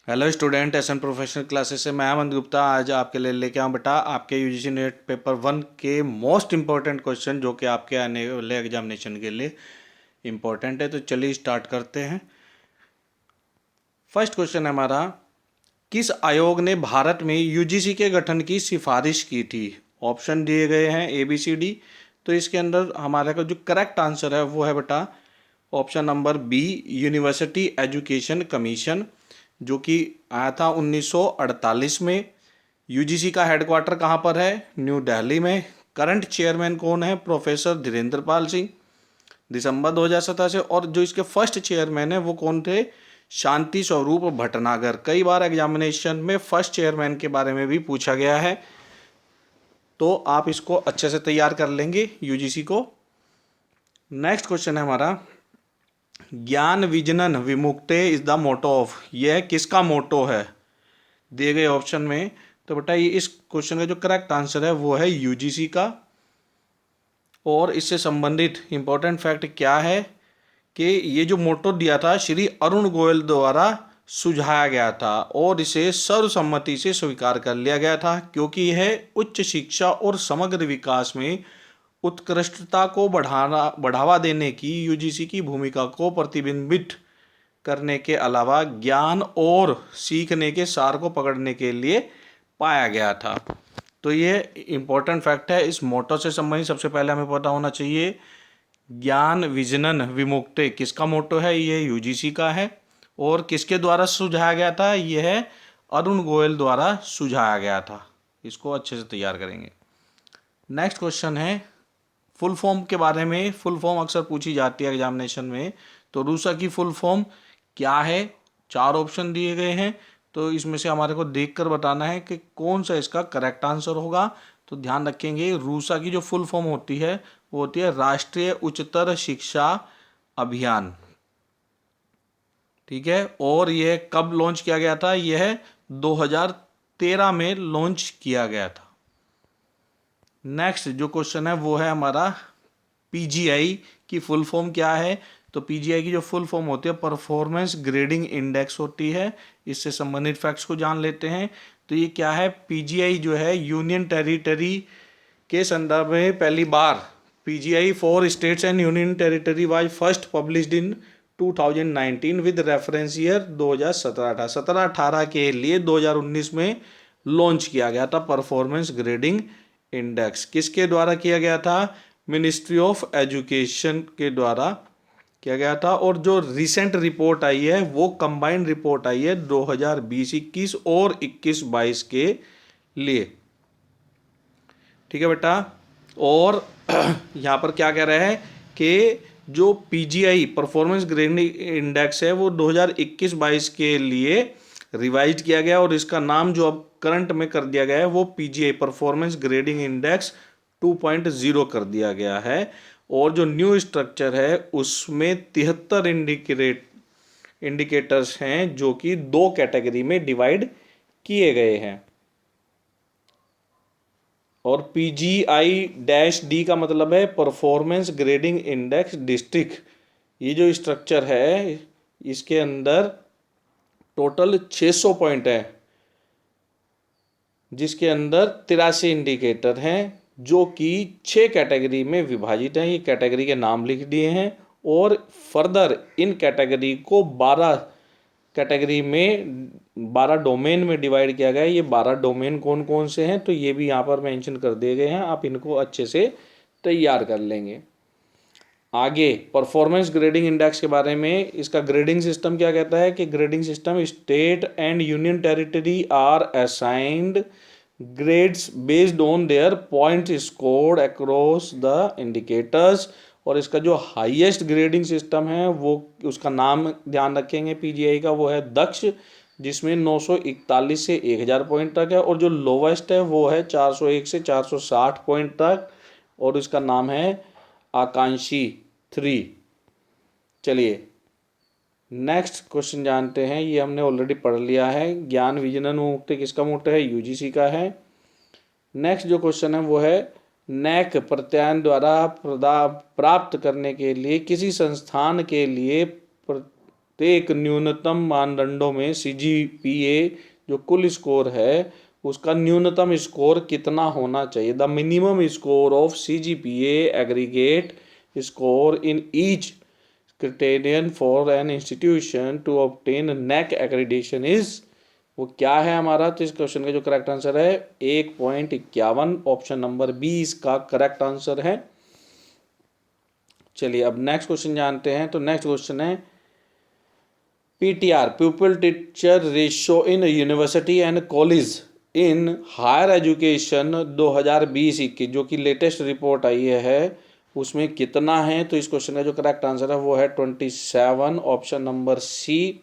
Hello student, SN professional classes से मैं अमन गुप्ता आज आपके लिए लेके आऊँ बेटा आपके यूजीसी नेट पेपर 1 के मोस्ट इम्पोर्टेंट क्वेश्चन जो कि आपके आने वाले एग्जामिनेशन के लिए इम्पोर्टेंट है। तो चलिए स्टार्ट करते हैं। फर्स्ट क्वेश्चन है हमारा, किस आयोग ने भारत में यूजीसी के गठन की सिफारिश की थी? ऑप्शन दिए गए हैं ए बी सी डी। तो इसके अंदर हमारे का जो करेक्ट आंसर है वो है बेटा option number B, university education commission, जो कि आया था 1948 में। यूजीसी का हेडक्वार्टर कहाँ पर है? न्यू दिल्ली में। करंट चेयरमैन कौन है? प्रोफेसर धीरेन्द्र पाल सिंह, दिसंबर 2017 से। और जो इसके फर्स्ट चेयरमैन है वो कौन थे? शांति स्वरूप भटनागर। कई बार एग्जामिनेशन में फर्स्ट चेयरमैन के बारे में भी पूछा गया है, तो आप इसको अच्छे से तैयार कर लेंगे यूजीसी को। नेक्स्ट क्वेश्चन है हमारा, ज्ञान विजनन विमुक्ते इज द मोटो ऑफ, यह किसका मोटो है दिए गए ऑप्शन में? तो बेटा ये इस क्वेश्चन का जो करेक्ट आंसर है वो है यूजीसी का। और इससे संबंधित इंपॉर्टेंट फैक्ट क्या है कि ये जो मोटो दिया था श्री अरुण गोयल द्वारा सुझाया गया था और इसे सर्वसम्मति से स्वीकार कर लिया गया था, क्योंकि यह उच्च शिक्षा और समग्र विकास में उत्कृष्टता को बढ़ावा देने की यूजीसी की भूमिका को प्रतिबिंबित करने के अलावा ज्ञान और सीखने के सार को पकड़ने के लिए पाया गया था। तो ये इम्पोर्टेंट फैक्ट है। इस मोटो से संबंधित सबसे पहले हमें पता होना चाहिए, ज्ञान विजनन विमुक्ते किसका मोटो है? ये यूजीसी का है। और किसके द्वारा सुझाया गया था? यह अरुण गोयल द्वारा सुझाया गया था। इसको अच्छे से तैयार करेंगे। नेक्स्ट क्वेश्चन है फुल फॉर्म के बारे में। फुल फॉर्म अक्सर पूछी जाती है एग्जामिनेशन में। तो रूसा की फुल फॉर्म क्या है? 4 ऑप्शन दिए गए हैं, तो इसमें से हमारे को देखकर बताना है कि कौन सा इसका करेक्ट आंसर होगा। तो ध्यान रखेंगे, रूसा की जो फुल फॉर्म होती है वो होती है राष्ट्रीय उच्चतर शिक्षा अभियान। ठीक है। और यह कब लॉन्च किया गया था? यह 2013 में लॉन्च किया गया था। नेक्स्ट जो क्वेश्चन है वो है हमारा, पीजीआई की फुल फॉर्म क्या है? तो पीजीआई की जो फुल फॉर्म होती है परफॉर्मेंस ग्रेडिंग इंडेक्स होती है। इससे संबंधित फैक्ट्स को जान लेते हैं। तो ये क्या है? पीजीआई जो है यूनियन टेरिटरी के संदर्भ में पहली बार PGI for states and union territory was first published in 2019 with reference year 2017-18 के लिए 2019 में लॉन्च किया गया था परफॉर्मेंस ग्रेडिंग इंडेक्स। किसके द्वारा किया गया था? मिनिस्ट्री ऑफ एजुकेशन के द्वारा किया गया था। और जो रिसेंट रिपोर्ट आई है वो कंबाइंड रिपोर्ट आई है 2020-21 और 21-22 के लिए। ठीक है बेटा। और यहाँ पर क्या कह रहे हैं कि जो पीजीआई परफॉर्मेंस ग्रेडिंग इंडेक्स है वो 2021-22 के लिए रिवाइज किया गया और इसका नाम जो अब करंट में कर दिया गया है वो पीजीआई परफॉर्मेंस ग्रेडिंग इंडेक्स 2.0 कर दिया गया है। और जो न्यू स्ट्रक्चर है उसमें 73 इंडिकेटर्स हैं जो कि 2 कैटेगरी में डिवाइड किए गए हैं। और PGI-D का मतलब है परफॉर्मेंस ग्रेडिंग इंडेक्स डिस्ट्रिक्ट। ये जो स्ट्रक्चर है इसके अंदर टोटल 600 पॉइंट है, जिसके अंदर 83 इंडिकेटर हैं जो कि 6 कैटेगरी में विभाजित हैं। ये कैटेगरी के नाम लिख दिए हैं और फर्दर इन कैटेगरी को 12 कैटेगरी में 12 डोमेन में डिवाइड किया गया है। ये 12 डोमेन कौन कौन से हैं तो ये भी यहाँ पर मेंशन कर दिए गए हैं। आप इनको अच्छे से तैयार कर लेंगे। आगे परफॉर्मेंस ग्रेडिंग इंडेक्स के बारे में, इसका ग्रेडिंग सिस्टम क्या कहता है कि grading system state and union territory are assigned grades based on their point scored across the indicators. और इसका जो हाईएस्ट ग्रेडिंग सिस्टम है वो उसका नाम ध्यान रखेंगे पीजीआई का, वो है दक्ष, जिसमें 941 से 1000 पॉइंट तक है। और जो लोवेस्ट है वो है 401 से 460 पॉइंट तक और इसका नाम है आकांक्षी 3। चलिए नेक्स्ट क्वेश्चन जानते हैं। ये हमने ऑलरेडी पढ़ लिया है। ज्ञान विजनन मुक्ति किसका मोटो है? यूजीसी का है। नेक्स्ट जो क्वेश्चन है वो है, नैक प्रत्यायन द्वारा प्राप्त करने के लिए किसी संस्थान के लिए तो एक न्यूनतम मानदंडों में CGPA जो कुल स्कोर है उसका न्यूनतम स्कोर कितना होना चाहिए। The minimum score of CGPA aggregate score in each criterion for an institution to obtain NAAC accreditation is, वो क्या है हमारा। तो इस क्वेश्चन का जो करेक्ट आंसर है 1.51, ऑप्शन नंबर बी इसका करेक्ट आंसर है। चलिए अब नेक्स्ट क्वेश्चन जानते हैं। तो नेक्स्ट क्वेश्चन है PTR pupil teacher ratio in university and college in higher education 2020-21 जो कि लेटेस्ट रिपोर्ट आई है उसमें कितना है। तो इस क्वेश्चन का जो करेक्ट आंसर है वो है 27, ऑप्शन नंबर सी।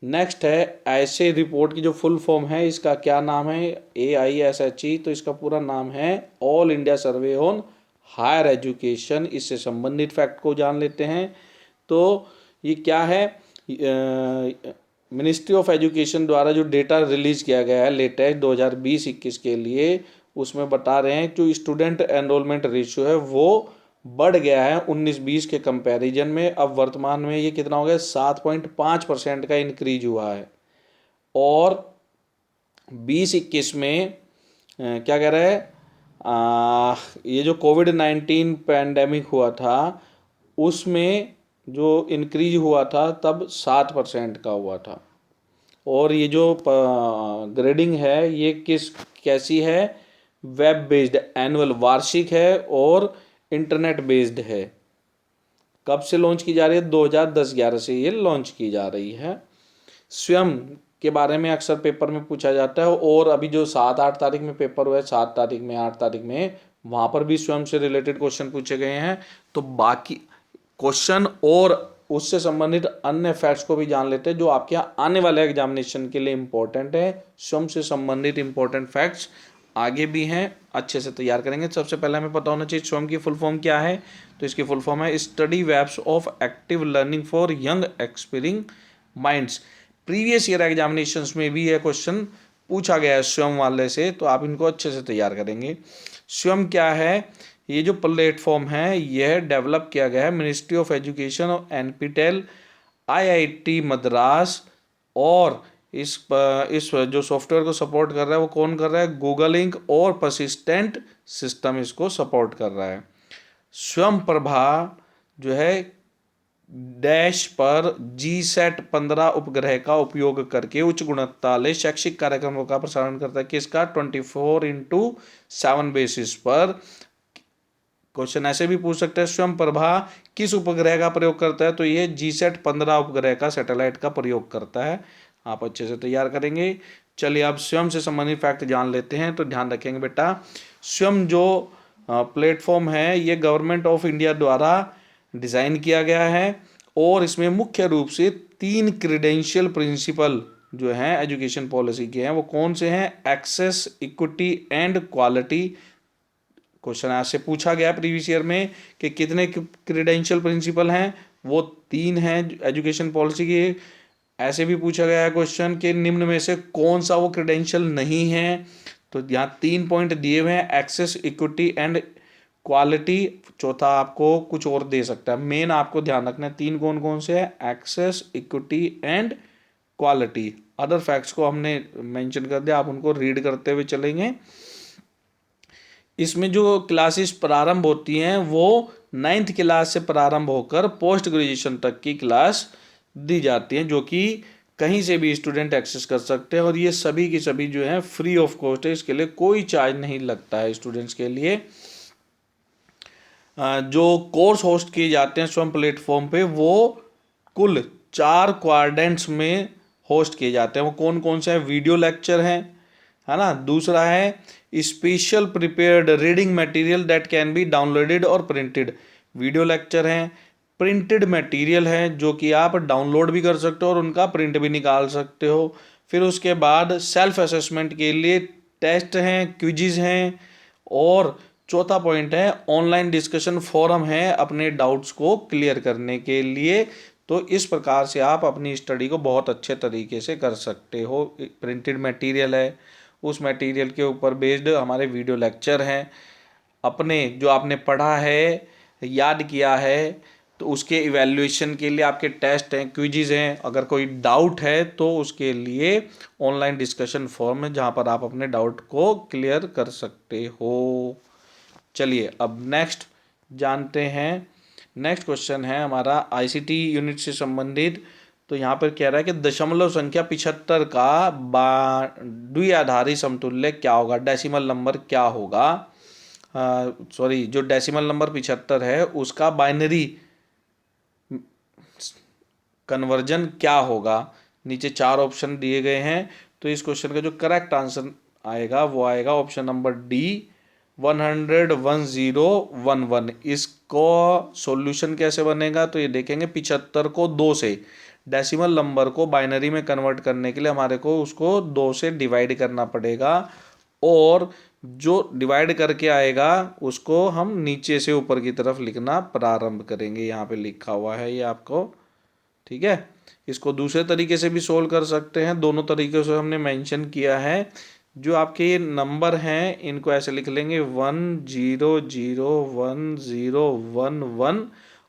नेक्स्ट है ऐसे रिपोर्ट की जो फुल फॉर्म है इसका क्या नाम है, AISHE। तो इसका पूरा नाम है all India survey on higher education. इससे संबंधित फैक्ट को जान लेते हैं। तो ये क्या है, मिनिस्ट्री ऑफ एजुकेशन द्वारा जो डेटा रिलीज किया गया है लेटेस्ट 2020-21 के लिए, उसमें बता रहे हैं जो स्टूडेंट एनरोलमेंट रेशियो है वो बढ़ गया है 19-20 के कंपैरिजन में। अब वर्तमान में ये कितना हो गया, 7.5% का इंक्रीज हुआ है। और 20-21 में क्या कह रहा है, ये जो कोविड-19 पैंडेमिक हुआ था उसमें जो इंक्रीज हुआ था तब 7% का हुआ था। और ये जो ग्रेडिंग है ये कैसी है, वेब बेस्ड एनुअल वार्षिक है और इंटरनेट बेस्ड है। कब से लॉन्च की जा रही है, 2010-11 से ये लॉन्च की जा रही है। स्वयं के बारे में अक्सर पेपर में पूछा जाता है और अभी जो 7-8 तारीख में पेपर हुआ है, 7 तारीख में 8 तारीख में, वहाँ पर भी स्वयं से रिलेटेड क्वेश्चन पूछे गए हैं। तो बाकी क्वेश्चन और उससे संबंधित अन्य फैक्ट्स को भी जान लेते हैं जो आपके यहाँ आने वाले एग्जामिनेशन के लिए इंपॉर्टेंट है। स्वयं से संबंधित इंपॉर्टेंट फैक्ट्स आगे भी हैं, अच्छे से तैयार करेंगे। सबसे पहले हमें पता होना चाहिए स्वयं की फुल फॉर्म क्या है। तो इसकी फुल फॉर्म है study webs of active learning for young aspiring minds. Previous year examinations में भी यह क्वेश्चन पूछा गया है स्वयं वाले से, तो आप इनको अच्छे से तैयार करेंगे। स्वयं क्या है, ये जो प्लेटफॉर्म है यह डेवलप किया गया है मिनिस्ट्री ऑफ एजुकेशन और NPTEL, IIT मद्रास, और इस जो सॉफ्टवेयर को सपोर्ट कर रहा है वो कौन कर रहा है, गूगल इंक और परसिस्टेंट सिस्टम इसको सपोर्ट कर रहा है। स्वयं प्रभा जो है डैश पर GSAT 15 उपग्रह का उपयोग करके उच्च गुणवत्ता वाले शैक्षिक कार्यक्रमों का प्रसारण करता है। किसका, 24/7 बेसिस पर। क्वेश्चन ऐसे भी पूछ सकते हैं स्वयं प्रभा किस उपग्रह का प्रयोग करता है। तो ये GSAT 15 उपग्रह का सैटेलाइट का प्रयोग करता है। आप अच्छे से तैयार करेंगे। चलिए अब स्वयं से संबंधित फैक्ट जान लेते हैं। तो ध्यान रखेंगे बेटा, स्वयं जो प्लेटफॉर्म है ये गवर्नमेंट ऑफ इंडिया द्वारा डिज़ाइन किया गया है और इसमें मुख्य रूप से 3 क्रीडेंशियल प्रिंसिपल जो हैं एजुकेशन पॉलिसी के हैं वो कौन से हैं, access, equity and quality. Question आज से पूछा गया प्रीवियस ईयर में कि कितने क्रीडेंशियल प्रिंसिपल हैं, वो 3 हैं एजुकेशन पॉलिसी की। ऐसे भी पूछा गया है क्वेश्चन कि निम्न में से कौन सा वो क्रीडेंशियल नहीं है। तो यहाँ 3 पॉइंट दिए हुए हैं, एक्सेस, इक्विटी एंड क्वालिटी। चौथा आपको कुछ और दे सकता है। मेन आपको ध्यान रखना है 3 कौन कौन से हैं, access, equity and quality. Other facts को हमने मेंशन कर दिया, आप उनको रीड करते हुए चलेंगे। इसमें जो क्लासेस प्रारंभ होती हैं वो 9th क्लास से प्रारंभ होकर पोस्ट ग्रेजुएशन तक की क्लास दी जाती हैं जो कि कहीं से भी स्टूडेंट एक्सेस कर सकते हैं और ये सभी की सभी जो है फ्री ऑफ कॉस्ट है। इसके लिए कोई चार्ज नहीं लगता है स्टूडेंट्स के लिए। जो कोर्स होस्ट किए जाते हैं स्वयं प्लेटफॉर्म पे वो कुल 4 क्वाड्रेंट्स में होस्ट किए जाते हैं। वो कौन कौन से हैं, वीडियो लेक्चर हैं, है ना। दूसरा है special prepared reading material that can be downloaded और प्रिंटेड। वीडियो लेक्चर हैं, प्रिंटेड मटेरियल है जो कि आप डाउनलोड भी कर सकते हो और उनका प्रिंट भी निकाल सकते हो। फिर उसके बाद सेल्फ असेसमेंट के लिए टेस्ट हैं, क्विज़ हैं, और चौथा पॉइंट है ऑनलाइन डिस्कशन फोरम है अपने डाउट्स को क्लियर करने के लिए। तो इस प्रकार से आप अपनी स्टडी को बहुत अच्छे तरीके से कर सकते हो। प्रिंटेड मटेरियल है, उस मटेरियल के ऊपर बेस्ड हमारे वीडियो लेक्चर हैं, अपने जो आपने पढ़ा है, याद किया है, तो उसके इवैल्यूएशन के लिए आपके टेस्ट हैं, क्विज़ हैं, अगर कोई डाउट है तो उसके लिए ऑनलाइन डिस्कशन फॉर्म है जहाँ पर आप अपने डाउट को क्लियर कर सकते हो। चलिए अब नेक्स्ट जानते हैं। नेक्स्ट क्वेश्चन है हमारा आईसीटी यूनिट से संबंधित। तो यहाँ पर कह रहा है कि दशमलव संख्या 75 का द्विआधारी समतुल्य क्या होगा, डेसिमल नंबर क्या होगा। सॉरी, जो डेसिमल नंबर 75 है उसका बाइनरी कन्वर्जन क्या होगा। नीचे 4 ऑप्शन दिए गए हैं। तो इस क्वेश्चन का जो करेक्ट आंसर आएगा वो आएगा ऑप्शन नंबर डी, 100 1011। इसको सॉल्यूशन कैसे बनेगा, तो ये देखेंगे 75 को 2 से, डेसिमल नंबर को बाइनरी में कन्वर्ट करने के लिए हमारे को उसको 2 से डिवाइड करना पड़ेगा, और जो डिवाइड करके आएगा उसको हम नीचे से ऊपर की तरफ लिखना प्रारंभ करेंगे। यहाँ पे लिखा हुआ है ये आपको, ठीक है। इसको दूसरे तरीके से भी सोल्व कर सकते हैं, दोनों तरीके से हमने मेंशन किया है। जो आपके ये नंबर हैं इनको ऐसे लिख लेंगे 1001011,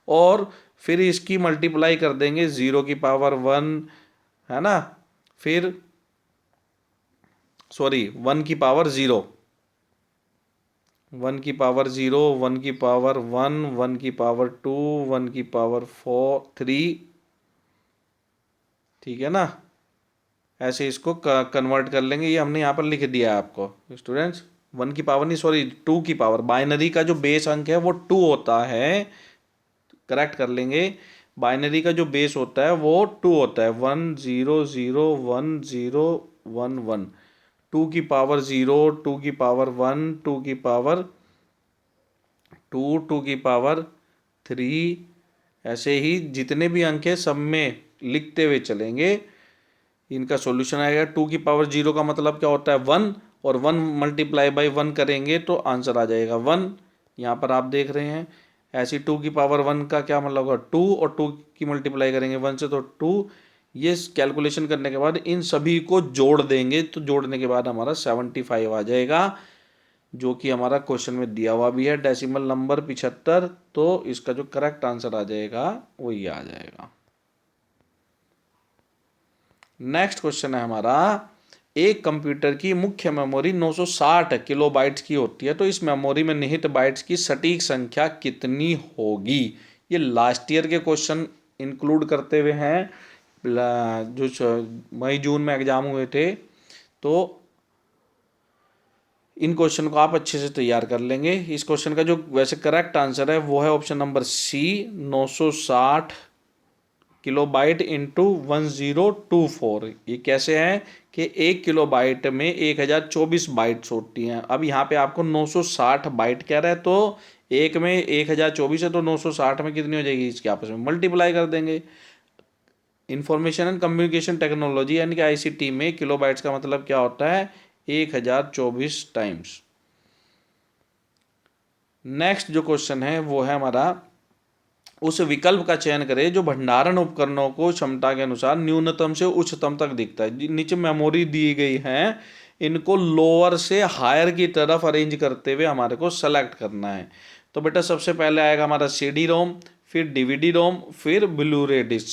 और फिर इसकी मल्टीप्लाई कर देंगे 0 की पावर 1, है ना, फिर सॉरी 1 की पावर 0, 1 की पावर 0, 1 की पावर 1, 1 की पावर 2, 1 की पावर 3, ठीक है ना। ऐसे इसको कन्वर्ट कर लेंगे। ये हमने यहाँ पर लिख दिया है आपको स्टूडेंट्स। 1 की पावर नहीं, सॉरी 2 की पावर, बाइनरी का जो बेस अंक है वो 2 होता है, करेक्ट कर लेंगे। बाइनरी का जो बेस होता है वो 2 होता है, 1001011, 2 की पावर 0, 2 की पावर 1, 2 की पावर 2, 2 की पावर 3, ऐसे ही जितने भी अंक है सब में लिखते हुए चलेंगे। इनका सॉल्यूशन आएगा 2 की पावर 0 का मतलब क्या होता है 1, और 1 मल्टीप्लाई बाई 1 करेंगे तो आंसर आ जाएगा 1। यहाँ पर आप देख रहे हैं। ऐसी 2 की पावर 1 का क्या मतलब होगा 2, और 2 की मल्टीप्लाई करेंगे 1 से तो 2। ये कैलकुलेशन करने के बाद इन सभी को जोड़ देंगे, तो जोड़ने के बाद हमारा 75 आ जाएगा, जो कि हमारा क्वेश्चन में दिया हुआ भी है, डेसिमल नंबर 75। तो इसका जो करेक्ट आंसर आ जाएगा वो ये आ जाएगा। नेक्स्ट क्वेश्चन है हमारा, एक कंप्यूटर की मुख्य मेमोरी 960 किलोबाइट्स की होती है, तो इस मेमोरी में निहित बाइट्स की सटीक संख्या कितनी होगी। ये लास्ट ईयर के क्वेश्चन इंक्लूड करते हुए हैं, जो मई जून में एग्जाम हुए थे। तो इन क्वेश्चन को आप अच्छे से तैयार कर लेंगे। इस क्वेश्चन का जो वैसे करेक्ट आंसर है वो है option number C, 960 kilobyte into 1024। ये कैसे है कि 1 किलोबाइट में 1024 बाइट्स होती हैं। अब यहाँ पे आपको 960 बाइट कह रहा है, तो एक में 1024 है तो 960 में कितनी हो जाएगी, इसके आपस में मल्टीप्लाई कर देंगे। इंफॉर्मेशन एंड कम्युनिकेशन टेक्नोलॉजी यानी कि आईसीटी में किलोबाइट्स का मतलब क्या होता है, 1024 टाइम्स। नेक्स्ट जो क्वेश्चन है वो है हमारा, उस विकल्प का चयन करें जो भंडारण उपकरणों को क्षमता के अनुसार न्यूनतम से उच्चतम तक दिखता है। नीचे मेमोरी दी गई है, इनको लोअर से हायर की तरफ अरेंज करते हुए हमारे को सेलेक्ट करना है। तो बेटा सबसे पहले आएगा हमारा सीडी रोम, फिर डीवीडी रोम, फिर ब्लू रे डिस्क।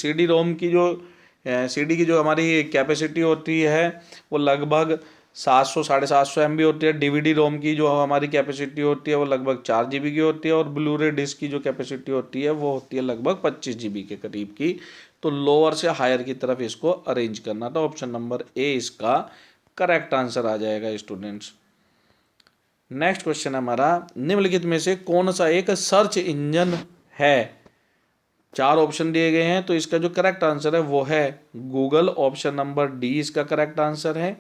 सीडी की जो हमारी कैपेसिटी होती है वो लगभग 700 750 MB होती है। डीवीडी रोम की जो हमारी कैपेसिटी होती है वो लगभग 4 GB की होती है, और ब्लू रे डिस्क की जो कैपेसिटी होती है वो होती है लगभग 25 GB के करीब की। तो लोअर से हायर की तरफ इसको अरेंज करना था। ऑप्शन नंबर ए इसका करेक्ट आंसर आ जाएगा स्टूडेंट्स। नेक्स्ट क्वेश्चन हमारा, निम्नलिखित में से कौन सा एक सर्च इंजन है। 4 ऑप्शन दिए गए हैं, तो इसका जो करेक्ट आंसर है वो है गूगल। ऑप्शन नंबर डी इसका करेक्ट आंसर है।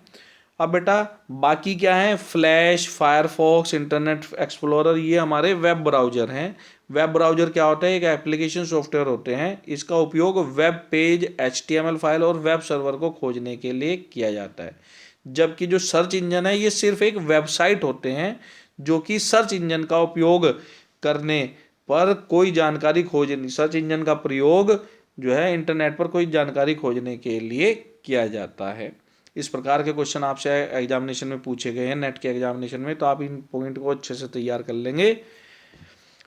अब बेटा बाकी क्या है, फ्लैश, फायरफॉक्स, इंटरनेट एक्सप्लोरर, ये हमारे वेब ब्राउजर हैं। वेब ब्राउजर क्या होता है, एक एप्लीकेशन सॉफ्टवेयर होते हैं। इसका उपयोग वेब पेज, HTML फाइल और वेब सर्वर को खोजने के लिए किया जाता है। जबकि जो सर्च इंजन है ये सिर्फ एक वेबसाइट होते हैं, जो कि सर्च इंजन का उपयोग करने पर कोई जानकारी खोजने, सर्च इंजन का प्रयोग जो है इंटरनेट पर कोई जानकारी खोजने के लिए किया जाता है। इस प्रकार के क्वेश्चन आपसे एग्जामिनेशन में पूछे गए हैं नेट के एग्जामिनेशन में, तो आप इन पॉइंट को अच्छे से तैयार कर लेंगे।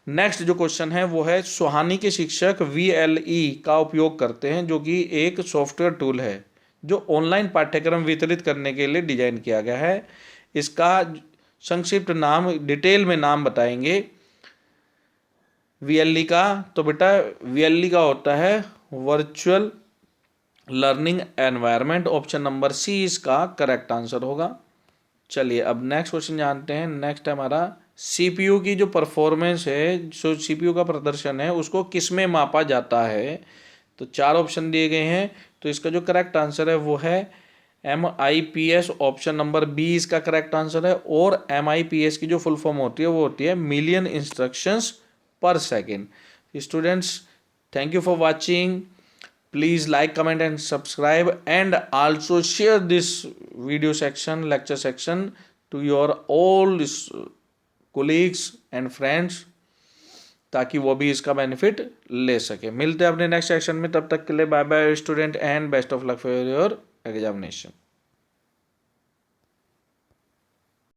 नेक्स्ट जो क्वेश्चन है वो है, सुहानी के शिक्षक VLE का उपयोग करते हैं, जो कि एक सॉफ्टवेयर टूल है जो ऑनलाइन पाठ्यक्रम वितरित करने के लिए डिजाइन किया गया है। इसका संक्षिप्त नाम, डिटेल में नाम बताएंगे VLE का। तो बेटा VLE का होता है virtual learning environment. Option number C इसका करेक्ट आंसर होगा। चलिए अब नेक्स्ट क्वेश्चन जानते हैं। नेक्स्ट है हमारा, CPU की जो परफॉर्मेंस है, जो CPU का प्रदर्शन है, उसको किस में मापा जाता है। तो 4 ऑप्शन दिए गए हैं, तो इसका जो करेक्ट आंसर है वो है MIPS। ऑप्शन नंबर बी इसका करेक्ट आंसर है। और MIPS की जो फुल फॉर्म होती है वो होती है मिलियन इंस्ट्रक्शंस पर second. Students, thank you for watching. Please like, comment and subscribe, and also share this video section, lecture section, to your all colleagues and friends, ताकि वो भी इसका बेनिफिट ले सके। मिलते हैं अपने नेक्स्ट सेक्शन में, तब तक के लिए bye bye student, and best of luck for your examination.